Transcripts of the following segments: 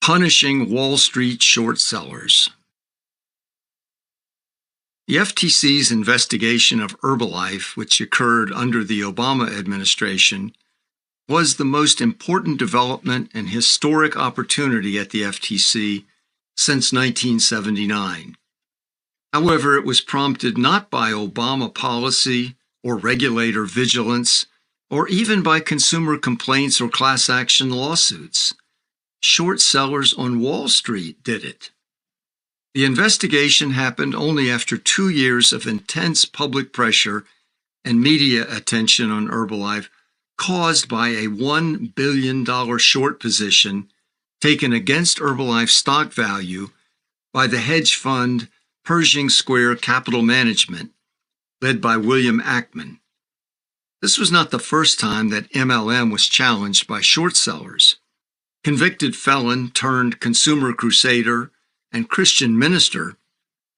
Punishing Wall Street short sellers. The FTC's investigation of Herbalife, which occurred under the Obama administration, was the most important development and historic opportunity at the FTC since 1979. However, it was prompted not by Obama policy or regulator vigilance, or even by consumer complaints or class action lawsuits. Short sellers on Wall Street did it. The investigation happened only after 2 years of intense public pressure and media attention on Herbalife caused by a $1 billion short position taken against Herbalife's stock value by the hedge fund Pershing Square Capital Management, led by William Ackman. This was not the first time that MLM was challenged by short sellers. Convicted felon turned consumer crusader and Christian minister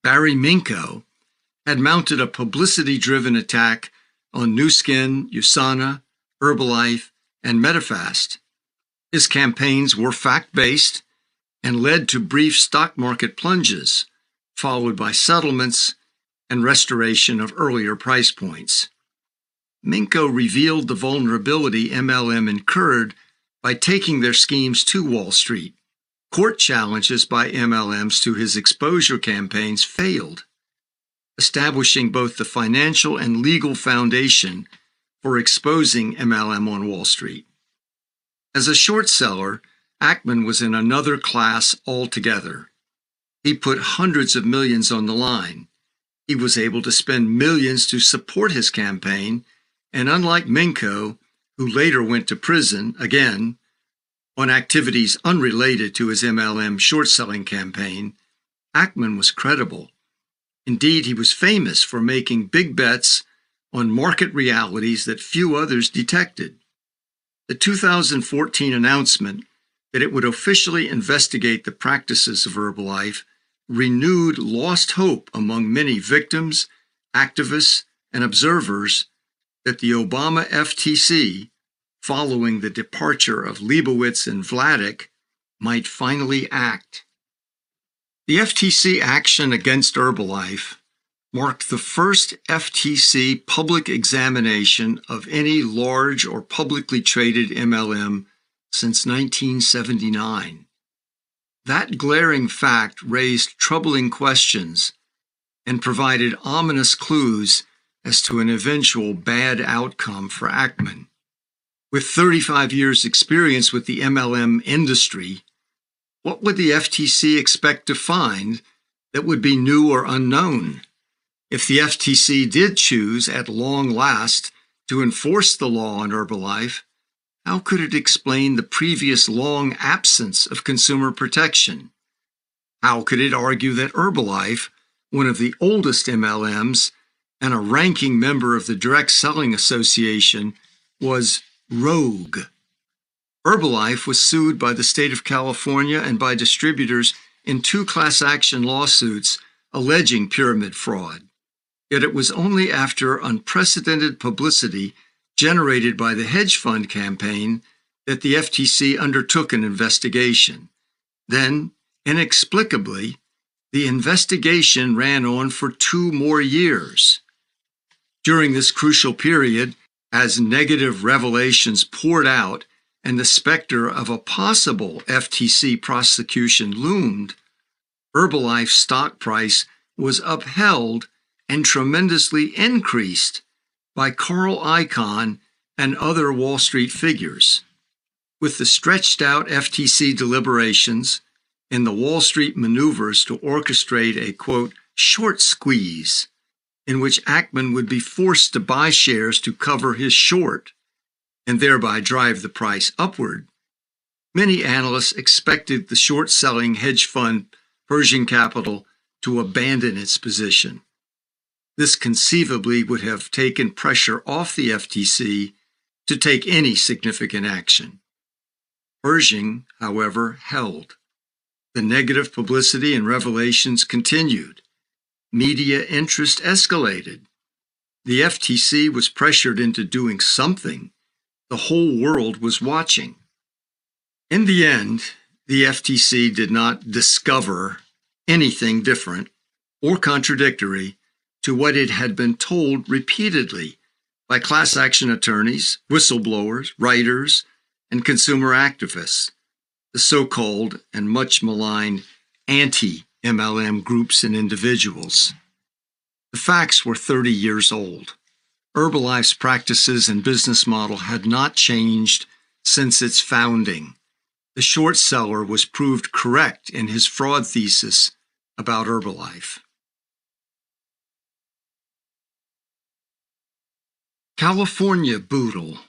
Barry Minko had mounted a publicity-driven attack on Nu Skin, USANA, Herbalife, and Medifast. His campaigns were fact-based and led to brief stock market plunges, followed by settlements and restoration of earlier price points. Minko revealed the vulnerability MLM incurred by taking their schemes to Wall Street. Court challenges by MLMs to his exposure campaigns failed, establishing both the financial and legal foundation for exposing MLM on Wall Street. As a short seller, Ackman was in another class altogether. He put hundreds of millions on the line. He was able to spend millions to support his campaign, and unlike Minko, who later went to prison, again, on activities unrelated to his MLM short-selling campaign, Ackman was credible. Indeed, he was famous for making big bets on market realities that few others detected. The 2014 announcement that it would officially investigate the practices of Herbalife renewed lost hope among many victims, activists, and observers that the Obama FTC, following the departure of Leibowitz and Vladeck, might finally act. The FTC action against Herbalife marked the first FTC public examination of any large or publicly traded MLM since 1979. That glaring fact raised troubling questions and provided ominous clues as to an eventual bad outcome for Ackman. With 35 years' experience with the MLM industry, what would the FTC expect to find that would be new or unknown? If the FTC did choose, at long last, to enforce the law on Herbalife, how could it explain the previous long absence of consumer protection? How could it argue that Herbalife, one of the oldest MLMs and a ranking member of the Direct Selling Association, was rogue? Herbalife was sued by the state of California and by distributors in 2 class action lawsuits alleging pyramid fraud. Yet it was only after unprecedented publicity generated by the hedge fund campaign that the FTC undertook an investigation. Then, inexplicably, the investigation ran on for 2 more years. During this crucial period, as negative revelations poured out and the specter of a possible FTC prosecution loomed, Herbalife's stock price was upheld and tremendously increased by Carl Icahn and other Wall Street figures. With the stretched-out FTC deliberations and the Wall Street maneuvers to orchestrate a, quote, short squeeze, in which Ackman would be forced to buy shares to cover his short and thereby drive the price upward, many analysts expected the short-selling hedge fund Pershing Capital to abandon its position. This conceivably would have taken pressure off the FTC to take any significant action. Pershing, however, held. The negative publicity and revelations continued. Media interest escalated. The FTC was pressured into doing something. The whole world was watching. In the end, The FTC did not discover anything different or contradictory to what it had been told repeatedly by class action attorneys, whistleblowers, writers, and consumer activists, the so-called and much maligned anti-MLM groups and individuals. The facts were 30 years old. Herbalife's practices and business model had not changed since its founding. The short seller was proved correct in his fraud thesis about Herbalife. California Boodle.